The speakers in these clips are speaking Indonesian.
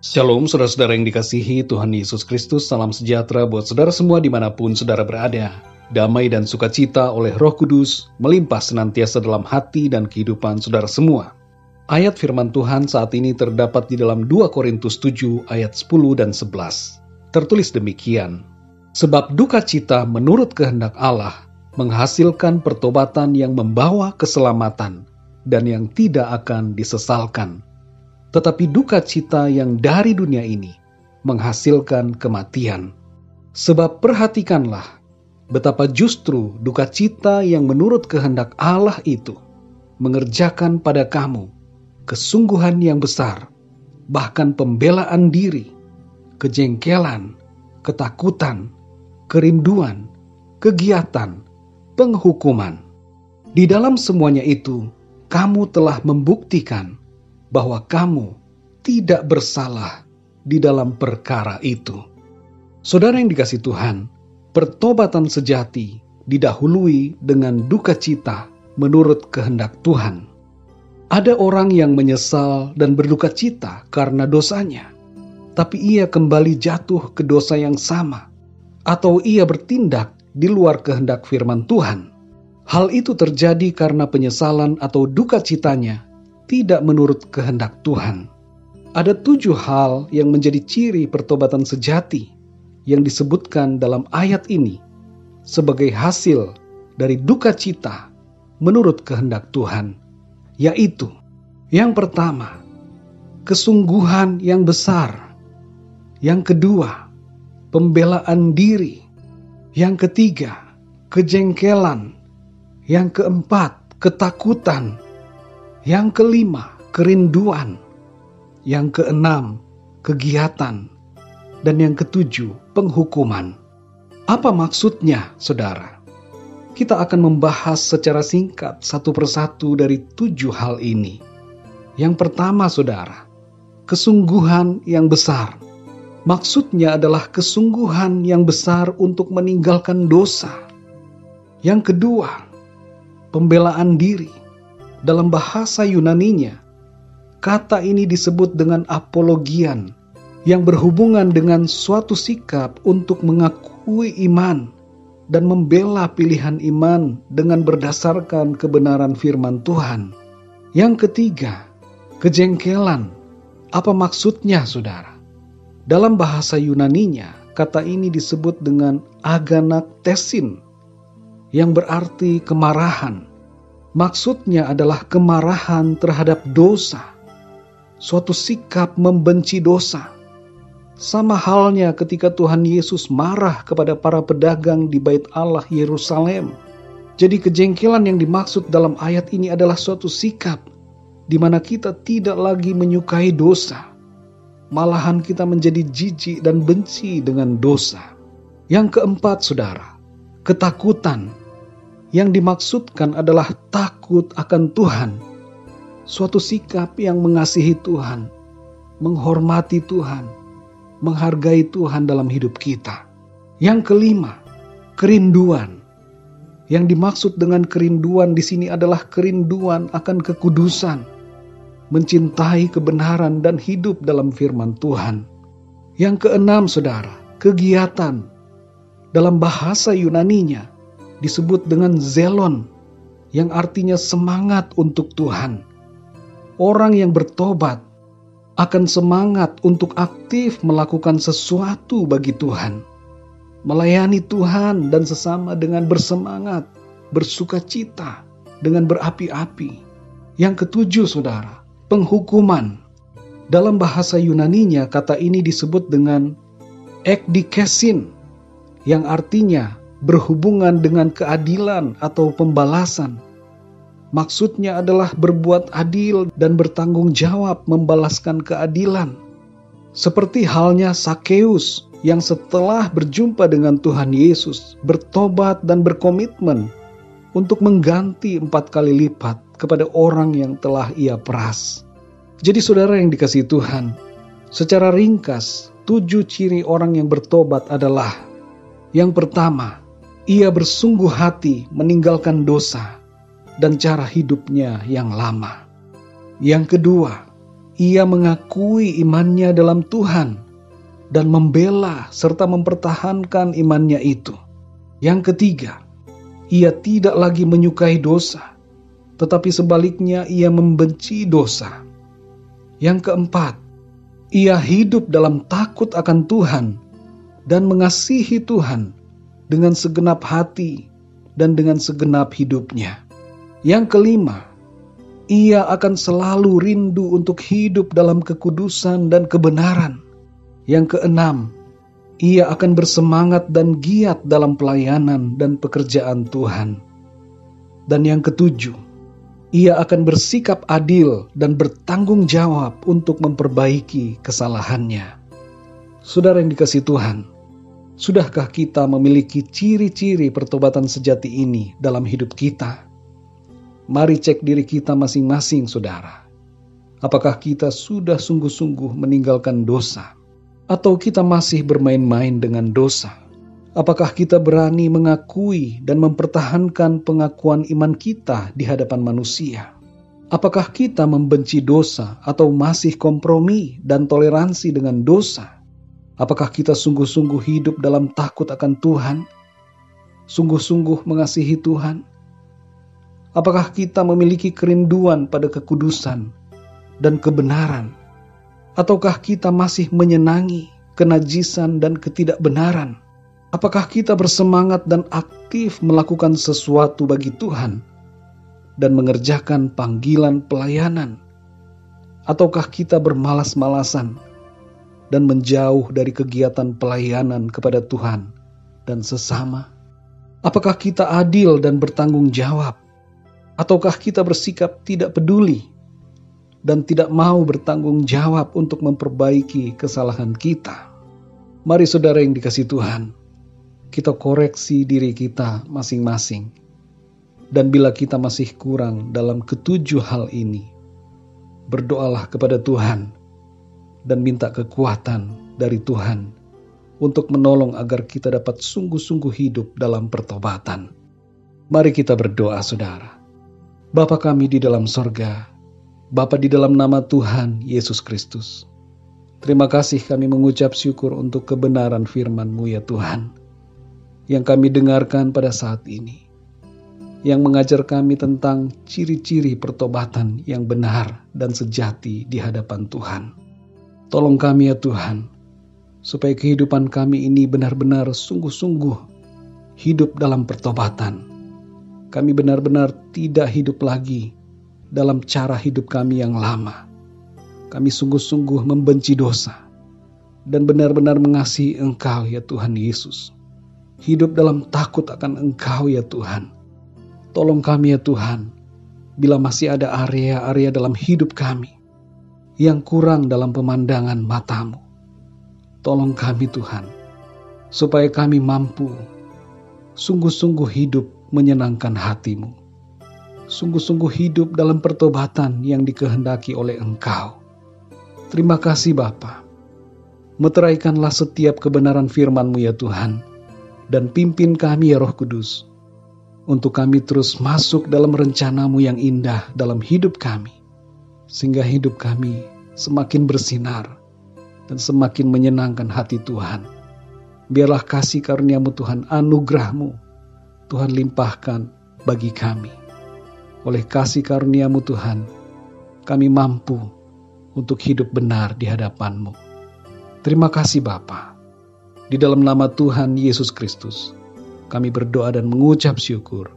Shalom saudara-saudara yang dikasihi Tuhan Yesus Kristus, salam sejahtera buat saudara semua dimanapun saudara berada. Damai dan sukacita oleh Roh Kudus melimpah senantiasa dalam hati dan kehidupan saudara semua. Ayat firman Tuhan saat ini terdapat di dalam 2 Korintus 7 ayat 10 dan 11. Tertulis demikian, sebab duka cita menurut kehendak Allah menghasilkan pertobatan yang membawa keselamatan dan yang tidak akan disesalkan. Tetapi duka cita yang dari dunia ini menghasilkan kematian. Sebab perhatikanlah betapa justru duka cita yang menurut kehendak Allah itu mengerjakan pada kamu kesungguhan yang besar, bahkan pembelaan diri, kejengkelan, ketakutan, kerinduan, kegiatan, penghukuman. Di dalam semuanya itu, kamu telah membuktikan bahwa kamu tidak bersalah di dalam perkara itu. Saudara yang dikasihi Tuhan, pertobatan sejati didahului dengan duka cita menurut kehendak Tuhan. Ada orang yang menyesal dan berduka cita karena dosanya, tapi ia kembali jatuh ke dosa yang sama, atau ia bertindak di luar kehendak firman Tuhan. Hal itu terjadi karena penyesalan atau duka citanya tidak menurut kehendak Tuhan. Ada 7 hal yang menjadi ciri pertobatan sejati yang disebutkan dalam ayat ini sebagai hasil dari duka cita menurut kehendak Tuhan, yaitu yang pertama, kesungguhan yang besar. Yang kedua, pembelaan diri. Yang ketiga, kejengkelan. Yang keempat, ketakutan. Yang kelima, kerinduan. Yang keenam, kegiatan. Dan yang ketujuh, penghukuman. Apa maksudnya, saudara? Kita akan membahas secara singkat satu persatu dari 7 hal ini. Yang pertama, saudara, kesungguhan yang besar. Maksudnya adalah kesungguhan yang besar untuk meninggalkan dosa. Yang kedua, pembelaan diri. Dalam bahasa Yunaninya, kata ini disebut dengan apologian, yang berhubungan dengan suatu sikap untuk mengakui iman dan membela pilihan iman dengan berdasarkan kebenaran firman Tuhan. Yang ketiga, kejengkelan. Apa maksudnya, saudara? Dalam bahasa Yunaninya, kata ini disebut dengan aganaktesin, yang berarti kemarahan. Maksudnya adalah kemarahan terhadap dosa, suatu sikap membenci dosa. Sama halnya ketika Tuhan Yesus marah kepada para pedagang di Bait Allah Yerusalem. Jadi kejengkelan yang dimaksud dalam ayat ini adalah suatu sikap di mana kita tidak lagi menyukai dosa. Malahan kita menjadi jijik dan benci dengan dosa. Yang keempat, saudara, ketakutan. Yang dimaksudkan adalah takut akan Tuhan. Suatu sikap yang mengasihi Tuhan, menghormati Tuhan, menghargai Tuhan dalam hidup kita. Yang kelima, kerinduan. Yang dimaksud dengan kerinduan di sini adalah kerinduan akan kekudusan, mencintai kebenaran dan hidup dalam firman Tuhan. Yang keenam, saudara, kegiatan. Dalam bahasa Yunaninya disebut dengan zelon, yang artinya semangat untuk Tuhan. Orang yang bertobat akan semangat untuk aktif melakukan sesuatu bagi Tuhan, melayani Tuhan dan sesama dengan bersemangat, bersukacita, dengan berapi-api. Yang ketujuh, saudara, penghukuman. Dalam bahasa Yunaninya, kata ini disebut dengan ekdikesin, yang artinya berhubungan dengan keadilan atau pembalasan. Maksudnya adalah berbuat adil dan bertanggung jawab membalaskan keadilan. Seperti halnya Sakeus yang setelah berjumpa dengan Tuhan Yesus bertobat dan berkomitmen untuk mengganti 4 kali lipat kepada orang yang telah ia peras. Jadi saudara yang dikasihi Tuhan, secara ringkas 7 ciri orang yang bertobat adalah: yang pertama, ia bersungguh hati meninggalkan dosa dan cara hidupnya yang lama. Yang kedua, ia mengakui imannya dalam Tuhan dan membela serta mempertahankan imannya itu. Yang ketiga, ia tidak lagi menyukai dosa, tetapi sebaliknya ia membenci dosa. Yang keempat, ia hidup dalam takut akan Tuhan dan mengasihi Tuhan dengan segenap hati dan dengan segenap hidupnya. Yang kelima, ia akan selalu rindu untuk hidup dalam kekudusan dan kebenaran. Yang keenam, ia akan bersemangat dan giat dalam pelayanan dan pekerjaan Tuhan. Dan yang ketujuh, ia akan bersikap adil dan bertanggung jawab untuk memperbaiki kesalahannya. Saudara yang dikasihi Tuhan, sudahkah kita memiliki ciri-ciri pertobatan sejati ini dalam hidup kita? Mari cek diri kita masing-masing, saudara. Apakah kita sudah sungguh-sungguh meninggalkan dosa? Atau kita masih bermain-main dengan dosa? Apakah kita berani mengakui dan mempertahankan pengakuan iman kita di hadapan manusia? Apakah kita membenci dosa atau masih kompromi dan toleransi dengan dosa? Apakah kita sungguh-sungguh hidup dalam takut akan Tuhan? Sungguh-sungguh mengasihi Tuhan? Apakah kita memiliki kerinduan pada kekudusan dan kebenaran? Ataukah kita masih menyenangi kenajisan dan ketidakbenaran? Apakah kita bersemangat dan aktif melakukan sesuatu bagi Tuhan dan mengerjakan panggilan pelayanan? Ataukah kita bermalas-malasan dan menjauh dari kegiatan pelayanan kepada Tuhan dan sesama? Apakah kita adil dan bertanggung jawab? Ataukah kita bersikap tidak peduli dan tidak mau bertanggung jawab untuk memperbaiki kesalahan kita? Mari saudara yang dikasihi Tuhan, kita koreksi diri kita masing-masing. Dan bila kita masih kurang dalam ketujuh hal ini, berdoalah kepada Tuhan dan minta kekuatan dari Tuhan untuk menolong agar kita dapat sungguh-sungguh hidup dalam pertobatan. Mari kita berdoa, saudara. Bapa kami di dalam sorga, Bapa di dalam nama Tuhan Yesus Kristus, terima kasih kami mengucap syukur untuk kebenaran firman-Mu ya Tuhan, yang kami dengarkan pada saat ini, yang mengajar kami tentang ciri-ciri pertobatan yang benar dan sejati di hadapan Tuhan. Tolong kami ya Tuhan, supaya kehidupan kami ini benar-benar sungguh-sungguh hidup dalam pertobatan. Kami benar-benar tidak hidup lagi dalam cara hidup kami yang lama. Kami sungguh-sungguh membenci dosa dan benar-benar mengasihi Engkau ya Tuhan Yesus. Hidup dalam takut akan Engkau ya Tuhan. Tolong kami ya Tuhan, bila masih ada area-area dalam hidup kami yang kurang dalam pemandangan mata-Mu. Tolong kami Tuhan, supaya kami mampu sungguh-sungguh hidup menyenangkan hati-Mu. Sungguh-sungguh hidup dalam pertobatan yang dikehendaki oleh Engkau. Terima kasih Bapa. Meteraikanlah setiap kebenaran firman-Mu ya Tuhan, dan pimpin kami ya Roh Kudus, untuk kami terus masuk dalam rencana-Mu yang indah dalam hidup kami, sehingga hidup kami semakin bersinar dan semakin menyenangkan hati Tuhan. Biarlah kasih karunia-Mu Tuhan, anugerah-Mu Tuhan limpahkan bagi kami. Oleh kasih karunia-Mu Tuhan, kami mampu untuk hidup benar di hadapan-Mu. Terima kasih Bapa. Di dalam nama Tuhan Yesus Kristus, kami berdoa dan mengucap syukur.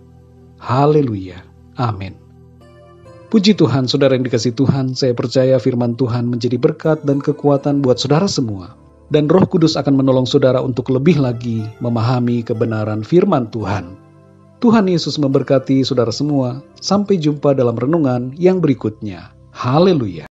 Haleluya. Amin. Puji Tuhan, saudara yang dikasihi Tuhan, saya percaya firman Tuhan menjadi berkat dan kekuatan buat saudara semua. Dan Roh Kudus akan menolong saudara untuk lebih lagi memahami kebenaran firman Tuhan. Tuhan Yesus memberkati saudara semua. Sampai jumpa dalam renungan yang berikutnya. Haleluya.